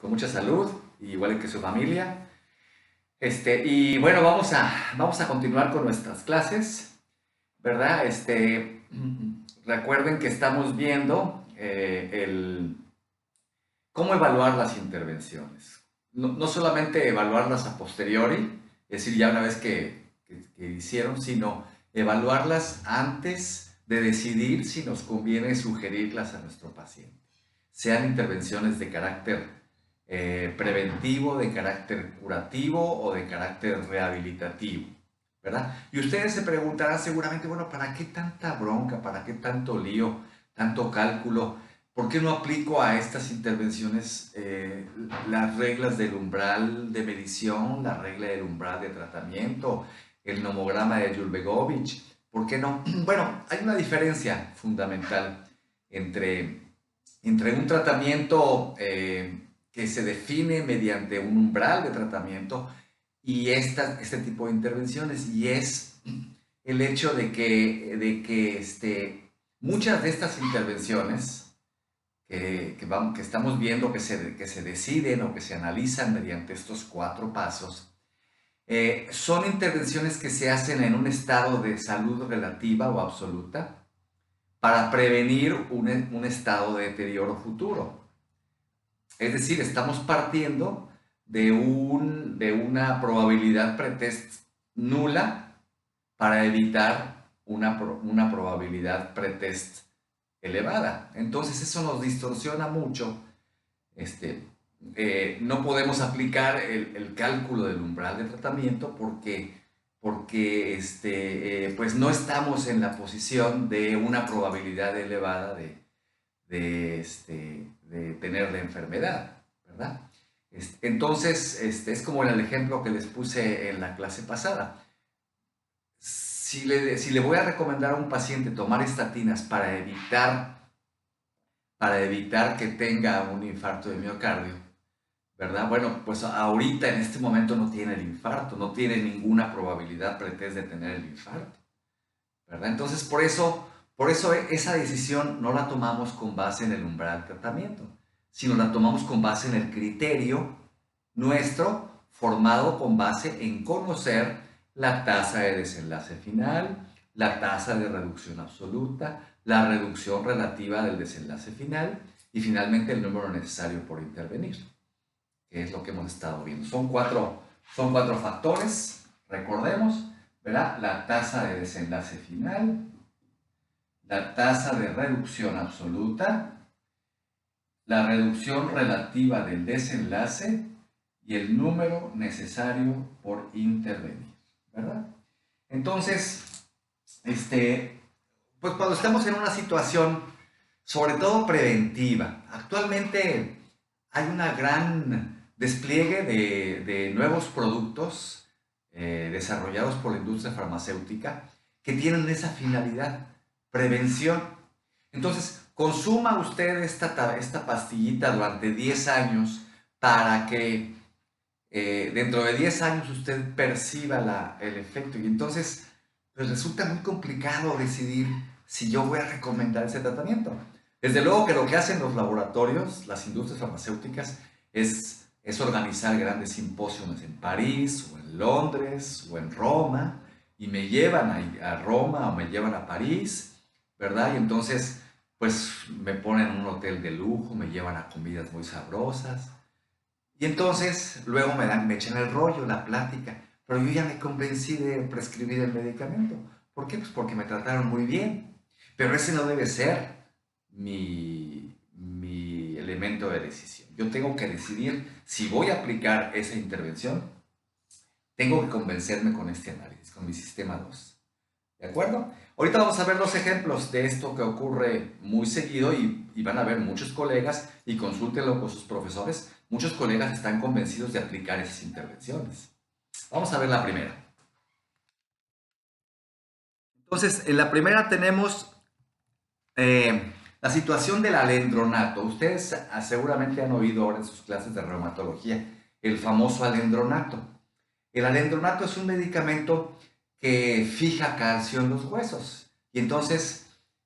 Con mucha salud, igual que su familia. Y bueno, vamos a continuar con nuestras clases, ¿verdad? Recuerden que estamos viendo cómo evaluar las intervenciones. No solamente evaluarlas a posteriori, es decir, ya una vez que hicieron, sino evaluarlas antes de decidir si nos conviene sugerirlas a nuestro paciente. Sean intervenciones de carácter preventivo, de carácter curativo o de carácter rehabilitativo, ¿verdad? Y ustedes se preguntarán seguramente, bueno, ¿para qué tanta bronca? ¿Para qué tanto lío? ¿Tanto cálculo? ¿Por qué no aplico a estas intervenciones las reglas del umbral de medición, la regla del umbral de tratamiento, el nomograma de Yulbegovich? ¿Por qué no? Bueno, hay una diferencia fundamental entre un tratamiento que se define mediante un umbral de tratamiento y este tipo de intervenciones, y es el hecho de que muchas de estas intervenciones que estamos viendo que se deciden o que se analizan mediante estos 4 pasos, son intervenciones que se hacen en un estado de salud relativa o absoluta para prevenir un estado de deterioro futuro. Es decir, estamos partiendo de una probabilidad pretest nula para evitar una probabilidad pretest elevada. Entonces eso nos distorsiona mucho. No podemos aplicar el cálculo del umbral de tratamiento porque pues no estamos en la posición de una probabilidad elevada de tener la enfermedad, ¿verdad? Entonces, es como en el ejemplo que les puse en la clase pasada. Si le voy a recomendar a un paciente tomar estatinas para evitar que tenga un infarto de miocardio, ¿verdad? Bueno, pues ahorita en este momento no tiene el infarto, no tiene ninguna probabilidad pretest de tener el infarto, ¿verdad? Entonces, por eso esa decisión no la tomamos con base en el umbral del tratamiento, sino la tomamos con base en el criterio nuestro, formado con base en conocer la tasa de desenlace final, la tasa de reducción absoluta, la reducción relativa del desenlace final y finalmente el número necesario por intervenir, que es lo que hemos estado viendo. Son cuatro factores, recordemos, ¿verdad? La tasa de desenlace final, la tasa de reducción absoluta, la reducción relativa del desenlace y el número necesario por intervenir, ¿verdad? Entonces, pues cuando estamos en una situación, sobre todo preventiva, actualmente hay un gran despliegue de nuevos productos desarrollados por la industria farmacéutica que tienen esa finalidad, prevención. Entonces, consuma usted esta pastillita durante 10 años para que dentro de 10 años usted perciba el efecto. Y entonces, pues resulta muy complicado decidir si yo voy a recomendar ese tratamiento. Desde luego que lo que hacen los laboratorios, las industrias farmacéuticas, es organizar grandes simposios en París, o en Londres, o en Roma, y me llevan a Roma o me llevan a París, ¿verdad? Y entonces, pues me ponen en un hotel de lujo, me llevan a comidas muy sabrosas. Y entonces, luego me echan el rollo, la plática, pero yo ya me convencí de prescribir el medicamento. ¿Por qué? Pues porque me trataron muy bien. Pero ese no debe ser mi elemento de decisión. Yo tengo que decidir si voy a aplicar esa intervención. Tengo que convencerme con este análisis, con mi sistema 2. ¿De acuerdo? Ahorita vamos a ver los ejemplos de esto que ocurre muy seguido y van a ver muchos colegas, y consúltenlo con sus profesores. Muchos colegas están convencidos de aplicar esas intervenciones. Vamos a ver la primera. Entonces, en la primera tenemos la situación del alendronato. Ustedes seguramente han oído ahora en sus clases de reumatología el famoso alendronato. El alendronato es un medicamento que fija calcio en los huesos y entonces,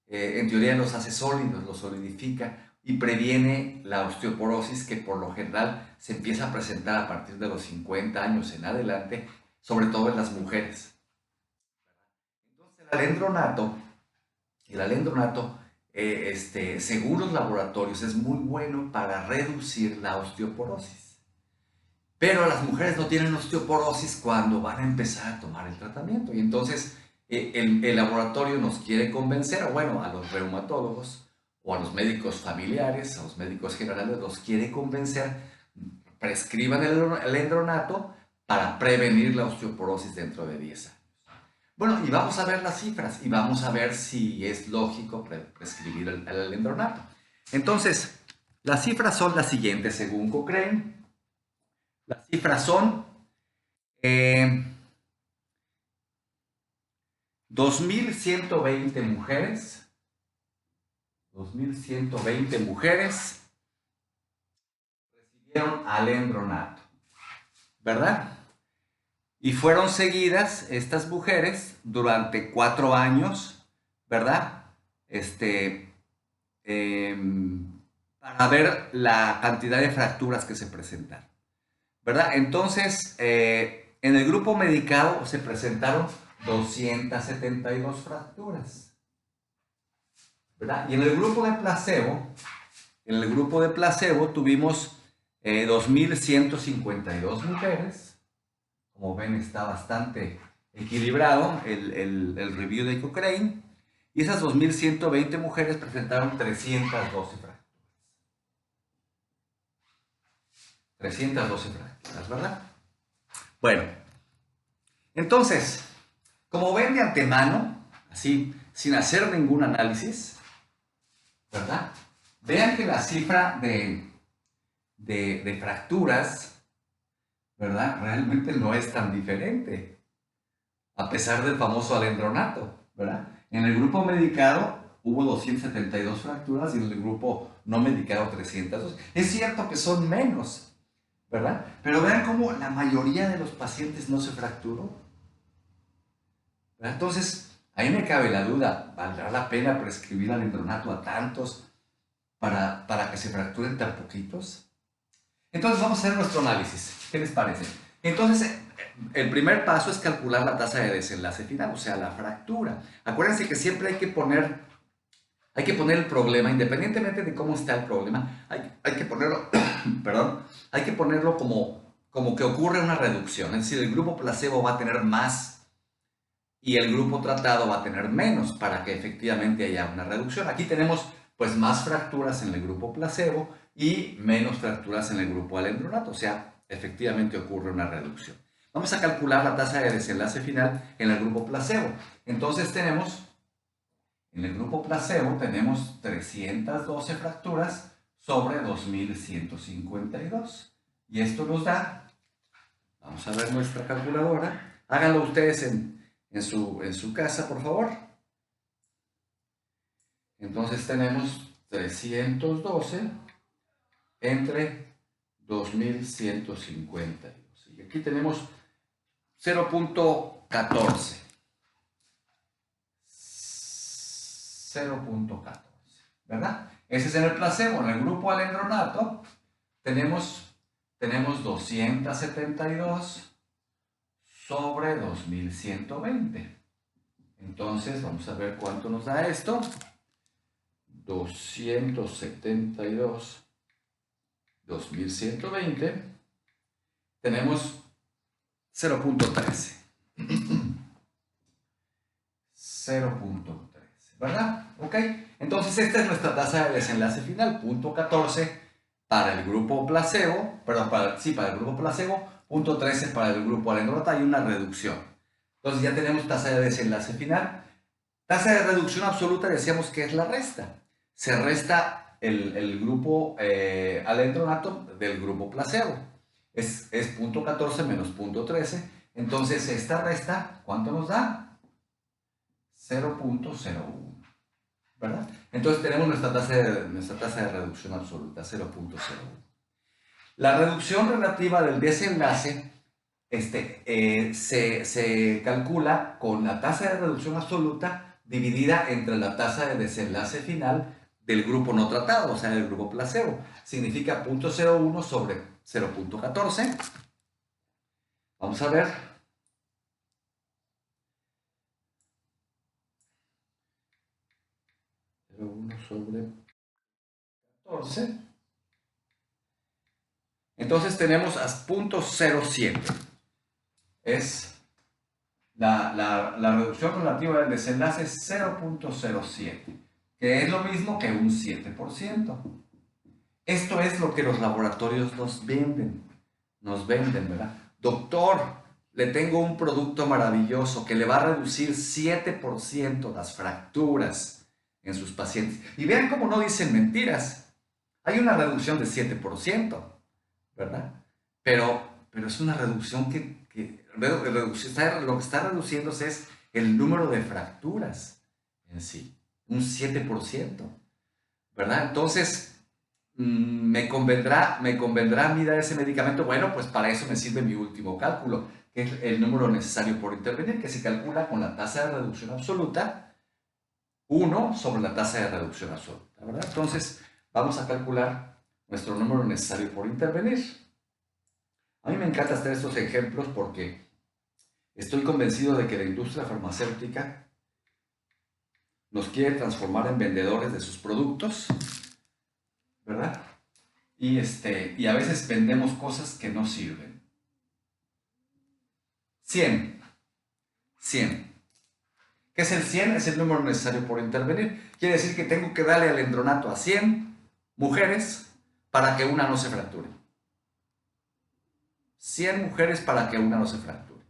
en teoría, los hace sólidos, los solidifica. y previene la osteoporosis que por lo general se empieza a presentar a partir de los 50 años en adelante, sobre todo en las mujeres. Entonces el alendronato, según los laboratorios, es muy bueno para reducir la osteoporosis. Pero las mujeres no tienen osteoporosis cuando van a empezar a tomar el tratamiento. Y entonces el laboratorio nos quiere convencer, o bueno, a los reumatólogos o a los médicos familiares, a los médicos generales, los quiere convencer, prescriban el alendronato para prevenir la osteoporosis dentro de 10 años. Bueno, y vamos a ver las cifras y vamos a ver si es lógico prescribir el alendronato. Entonces, las cifras son las siguientes según Cochrane. Las cifras son 2.120 mujeres. 2.120 mujeres recibieron alendronato, ¿verdad? Y fueron seguidas estas mujeres durante 4 años, ¿verdad? Para ver la cantidad de fracturas que se presentan, ¿verdad? Entonces, en el grupo medicado se presentaron 272 fracturas, ¿verdad? Y en el grupo de placebo tuvimos 2.152 mujeres. Como ven, está bastante equilibrado el review de Cochrane. Y esas 2.120 mujeres presentaron 312 fracturas. 312 fracturas, ¿verdad? Bueno, entonces, como ven de antemano, así, sin hacer ningún análisis, ¿verdad? Vean que la cifra de fracturas, ¿verdad? Realmente no es tan diferente, a pesar del famoso alendronato, ¿verdad? En el grupo medicado hubo 272 fracturas y en el grupo no medicado 302. Es cierto que son menos, ¿verdad? Pero vean cómo la mayoría de los pacientes no se fracturó, ¿verdad? Entonces, ahí me cabe la duda, ¿valdrá la pena prescribir alendronato a tantos para que se fracturen tan poquitos? Entonces vamos a hacer nuestro análisis. ¿Qué les parece? Entonces, el primer paso es calcular la tasa de desenlace final, o sea, la fractura. Acuérdense que siempre hay que poner el problema, independientemente de cómo está el problema, hay que ponerlo, perdón, hay que ponerlo como que ocurre una reducción. Es decir, el grupo placebo va a tener más y el grupo tratado va a tener menos para que efectivamente haya una reducción. Aquí tenemos pues más fracturas en el grupo placebo y menos fracturas en el grupo alendronato, o sea, efectivamente ocurre una reducción. Vamos a calcular la tasa de desenlace final en el grupo placebo. Entonces en el grupo placebo tenemos 312 fracturas sobre 2.152. Y esto nos da, vamos a ver nuestra calculadora, háganlo ustedes en su casa, por favor. Entonces tenemos 312 entre 2.152. Y aquí tenemos 0.14. 0.14, ¿verdad? Ese es en el placebo. En el grupo alendronato tenemos 272 sobre 2.120. Entonces, vamos a ver cuánto nos da esto. 272, 2.120, tenemos 0.13. 0.13, ¿verdad? Ok, entonces esta es nuestra tasa de desenlace final, 0.14 para el grupo placebo, perdón, para el grupo placebo, 0.13 para el grupo alendronato, hay una reducción. Entonces ya tenemos tasa de desenlace final. Tasa de reducción absoluta decíamos que es la resta. Se resta el grupo alendronato del grupo placebo. Es 0.14 menos 0.13. Entonces esta resta, ¿cuánto nos da? 0.01. ¿Verdad? Entonces tenemos nuestra tasa de reducción absoluta, 0.01. La reducción relativa del desenlace se calcula con la tasa de reducción absoluta dividida entre la tasa de desenlace final del grupo no tratado, o sea, del grupo placebo. Significa 0.01 sobre 0.14. Vamos a ver. 0.1 sobre 14. Entonces tenemos a 0.07. Es la reducción relativa del desenlace es 0.07, que es lo mismo que un 7%. Esto es lo que los laboratorios nos venden, ¿verdad? Doctor, le tengo un producto maravilloso que le va a reducir 7% las fracturas en sus pacientes. Y vean cómo no dicen mentiras. Hay una reducción de 7%, ¿verdad? Pero es una reducción lo que está reduciéndose es el número de fracturas en sí, un 7%, ¿verdad? Entonces, ¿me convendrá a mí dar ese medicamento? Bueno, pues para eso me sirve mi último cálculo, que es el número necesario por intervenir, que se calcula con la tasa de reducción absoluta, 1 sobre la tasa de reducción absoluta, ¿verdad? Entonces, vamos a calcular nuestro número necesario por intervenir. A mí me encanta hacer estos ejemplos porque estoy convencido de que la industria farmacéutica nos quiere transformar en vendedores de sus productos, ¿verdad? Y a veces vendemos cosas que no sirven. 100. ¿Qué es el 100? Es el número necesario por intervenir. Quiere decir que tengo que darle alendronato a 100 mujeres para que una no se fracture. 100 mujeres para que una no se fracture,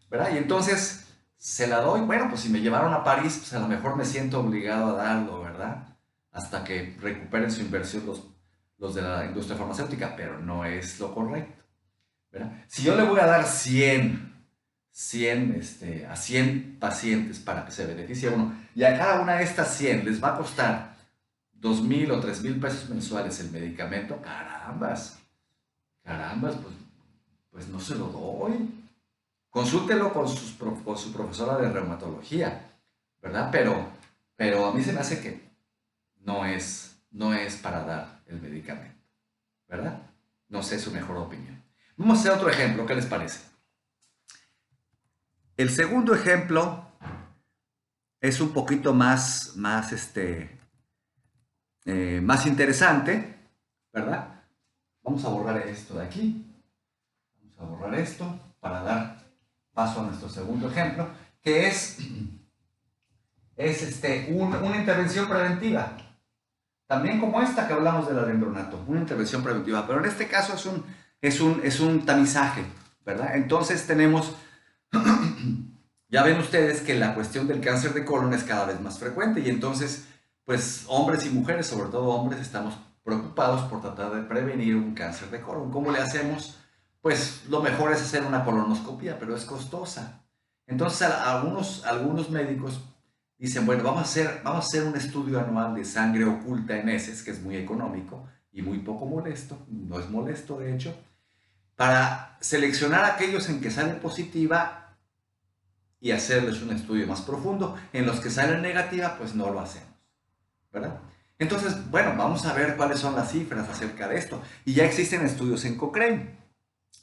¿verdad? Y entonces se la doy. Bueno, pues si me llevaron a París, pues a lo mejor me siento obligado a darlo, ¿verdad? Hasta que recuperen su inversión los de la industria farmacéutica, pero no es lo correcto, ¿verdad? Si yo le voy a dar 100 a 100 pacientes para que se beneficie uno, y a cada una de estas 100 les va a costar 2,000 o 3,000 pesos mensuales el medicamento, carambas, pues no se lo doy. Consúltelo con su profesora de reumatología, ¿verdad? Pero a mí se me hace que no es para dar el medicamento, ¿verdad? No sé su mejor opinión. Vamos a hacer otro ejemplo, ¿qué les parece? El segundo ejemplo es un poquito más interesante, ¿verdad? Vamos a borrar esto de aquí. Vamos a borrar esto para dar paso a nuestro segundo ejemplo, que es una intervención preventiva. También como esta que hablamos del alendronato, una intervención preventiva, pero en este caso es un tamizaje, ¿verdad? Entonces tenemos, ya ven ustedes que la cuestión del cáncer de colon es cada vez más frecuente y entonces, pues hombres y mujeres, sobre todo hombres, estamos preocupados por tratar de prevenir un cáncer de colon. ¿Cómo le hacemos? Pues lo mejor es hacer una colonoscopia, pero es costosa. Entonces algunos médicos dicen, bueno, vamos a hacer un estudio anual de sangre oculta en heces, que es muy económico y muy poco molesto, no es molesto de hecho, para seleccionar a aquellos en que sale positiva y hacerles un estudio más profundo. En los que salen negativa, pues no lo hacemos, ¿verdad? Entonces, bueno, vamos a ver cuáles son las cifras acerca de esto. Y ya existen estudios en Cochrane,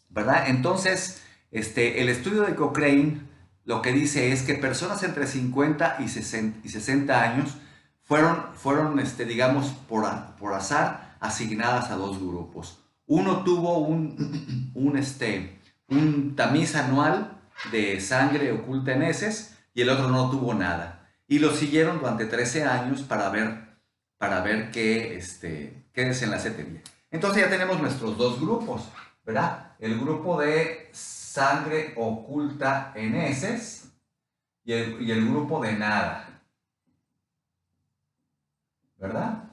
¿verdad? Entonces, el estudio de Cochrane lo que dice es que personas entre 50 y 60 años fueron digamos, por azar, asignadas a dos grupos. Uno tuvo un tamiz anual de sangre oculta en heces y el otro no tuvo nada. Y lo siguieron durante 13 años para ver qué desenlace tenía. Entonces ya tenemos nuestros dos grupos, ¿verdad? El grupo de sangre oculta en heces y el grupo de nada, ¿verdad?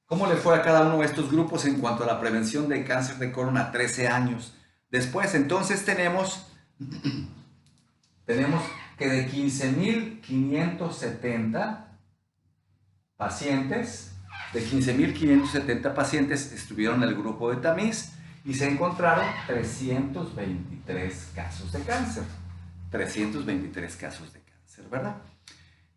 ¿Cómo le fue a cada uno de estos grupos en cuanto a la prevención de cáncer de colon a 13 años después? Entonces tenemos que de 15,570 pacientes, estuvieron en el grupo de tamiz y se encontraron 323 casos de cáncer. 323 casos de cáncer, ¿verdad?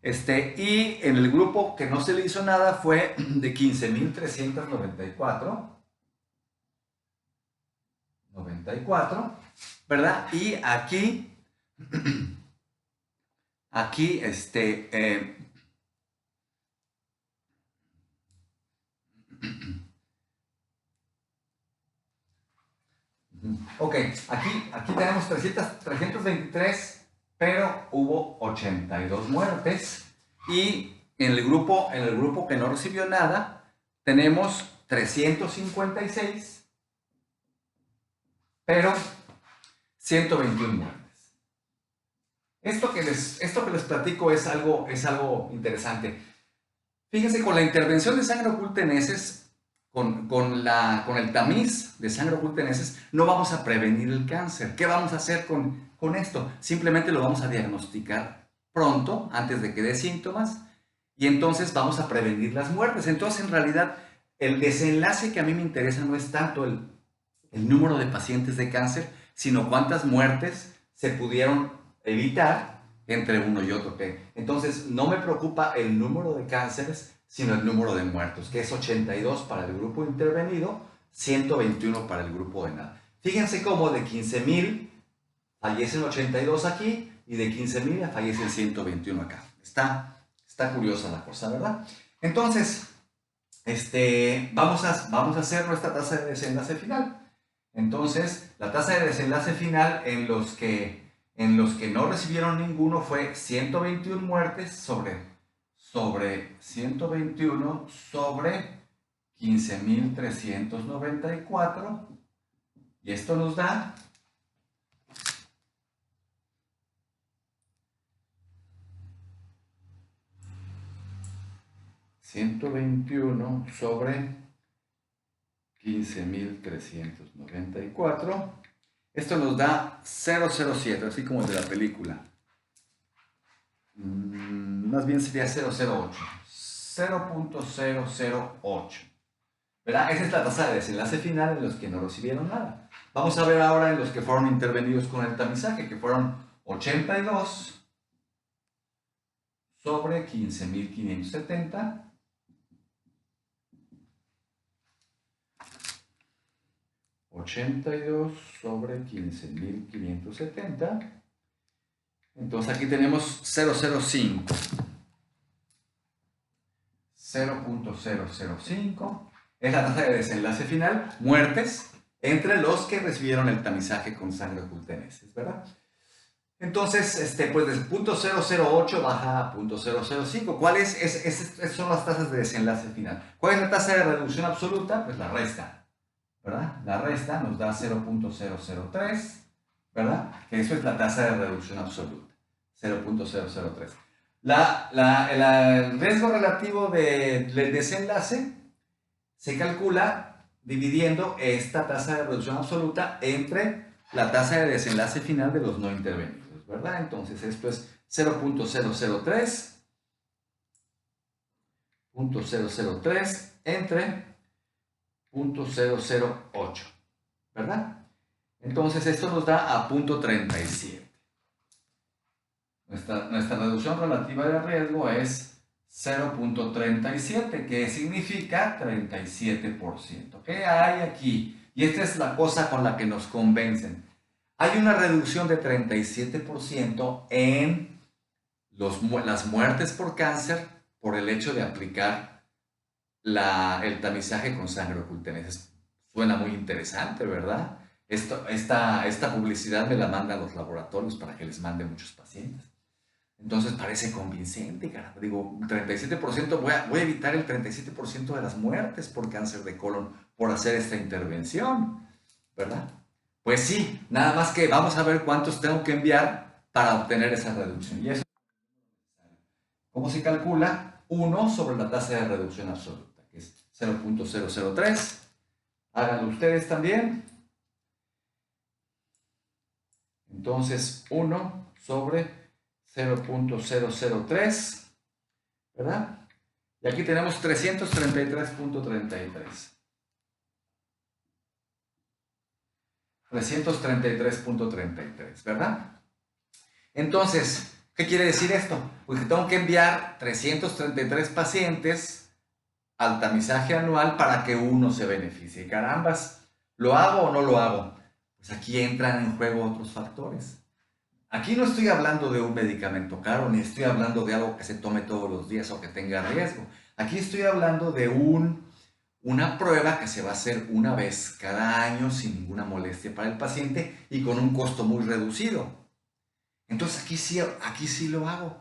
Y en el grupo que no se le hizo nada fue de 15.394, ¿verdad? Y aquí, ok, aquí tenemos 323, pero hubo 82 muertes. Y en el grupo que no recibió nada, tenemos 356, pero 121 muertes. Esto que les platico es algo interesante. Fíjense, con la intervención de sangre oculta en heces, con el tamiz de sangre oculta en heces, no vamos a prevenir el cáncer. ¿Qué vamos a hacer con esto? Simplemente lo vamos a diagnosticar pronto, antes de que dé síntomas, y entonces vamos a prevenir las muertes. Entonces, en realidad, el desenlace que a mí me interesa no es tanto el número de pacientes de cáncer, sino cuántas muertes se pudieron evitar entre uno y otro. Entonces, no me preocupa el número de cánceres, sino el número de muertos, que es 82 para el grupo intervenido, 121 para el grupo de nada. Fíjense cómo de 15,000 fallecen 82 aquí y de 15,000 fallecen 121 acá. Está curiosa la cosa, ¿verdad? Entonces, vamos a hacer nuestra tasa de desenlace final. Entonces, la tasa de desenlace final en los que no recibieron ninguno fue 121 muertes sobre 121 sobre 15.394. Y esto nos da 121 sobre 15.394. Esto nos da 007, así como el de la película. Más bien sería 008. 0.008. ¿Verdad? Esa es la tasa de desenlace final en los que no recibieron nada. Vamos a ver ahora en los que fueron intervenidos con el tamizaje, que fueron 82 sobre 15.570. 82 sobre 15.570. Entonces aquí tenemos 005. 0.005 es la tasa de desenlace final, muertes, entre los que recibieron el tamizaje con sangre oculta en heces, ¿verdad? Entonces, pues del punto 008 baja a punto 005. ¿Cuáles son las tasas de desenlace final? ¿Cuál es la tasa de reducción absoluta? Pues la resta, ¿verdad? La resta nos da 0.003, ¿verdad? Que eso es la tasa de reducción absoluta, 0.003. El riesgo relativo del desenlace se calcula dividiendo esta tasa de reducción absoluta entre la tasa de desenlace final de los no intervenidos, ¿verdad? Entonces esto es 0.003, 0.003 entre 0.008, ¿verdad? Entonces esto nos da a 0.37. Nuestra reducción relativa de riesgo es 0.37, que significa 37%. ¿Qué hay aquí? Y esta es la cosa con la que nos convencen. Hay una reducción de 37% en las muertes por cáncer por el hecho de aplicar el tamizaje con sangre oculta en heces. Suena muy interesante, ¿verdad? Esta publicidad me la mandan los laboratorios para que les mande muchos pacientes. Entonces parece convincente, caramba. Digo, 37%, voy a evitar el 37% de las muertes por cáncer de colon por hacer esta intervención, ¿verdad? Pues sí, nada más que vamos a ver cuántos tengo que enviar para obtener esa reducción. ¿Y eso cómo se calcula? 1 sobre la tasa de reducción absoluta, que es 0.003. Háganlo ustedes también. Entonces, 1 sobre 0.003, ¿verdad? Y aquí tenemos 333.33. 333.33, ¿verdad? Entonces, ¿Qué quiere decir esto? Pues que tengo que enviar 333 pacientes al tamizaje anual para que uno se beneficie. Carambas, ¿lo hago o no lo hago? Pues aquí entran en juego otros factores. Aquí no estoy hablando de un medicamento caro, ni estoy hablando de algo que se tome todos los días o que tenga riesgo. Aquí estoy hablando de una prueba que se va a hacer una vez cada año sin ninguna molestia para el paciente y con un costo muy reducido. Entonces aquí sí lo hago.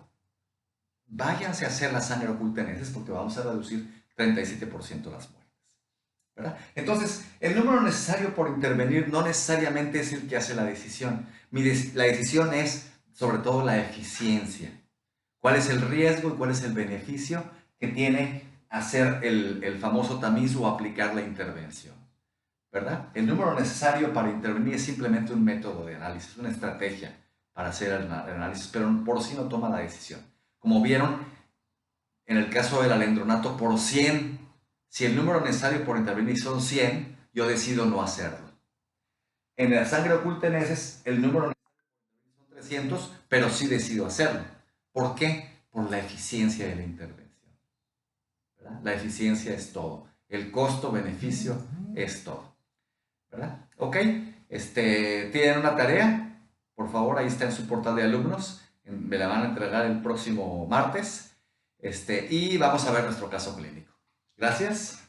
Váyanse a hacer la sangre oculta en heces porque vamos a reducir 37% las muertes, ¿verdad? Entonces, el número necesario por intervenir no necesariamente es el que hace la decisión. La decisión es, sobre todo, la eficiencia. ¿Cuál es el riesgo y cuál es el beneficio que tiene hacer el famoso tamiz o aplicar la intervención? ¿Verdad? El número necesario para intervenir es simplemente un método de análisis, una estrategia para hacer el análisis, pero por sí no toma la decisión. Como vieron, en el caso del alendronato, por 100, si el número necesario por intervenir son 100, yo decido no hacerlo. En la sangre oculta en heces, el número necesario son 300, pero sí decido hacerlo. ¿Por qué? Por la eficiencia de la intervención, ¿verdad? La eficiencia es todo. El costo-beneficio es todo, ¿verdad? ¿Ok? ¿Tienen una tarea? Por favor, ahí está en su portal de alumnos. Me la van a entregar el próximo martes. Y vamos a ver nuestro caso clínico. Gracias.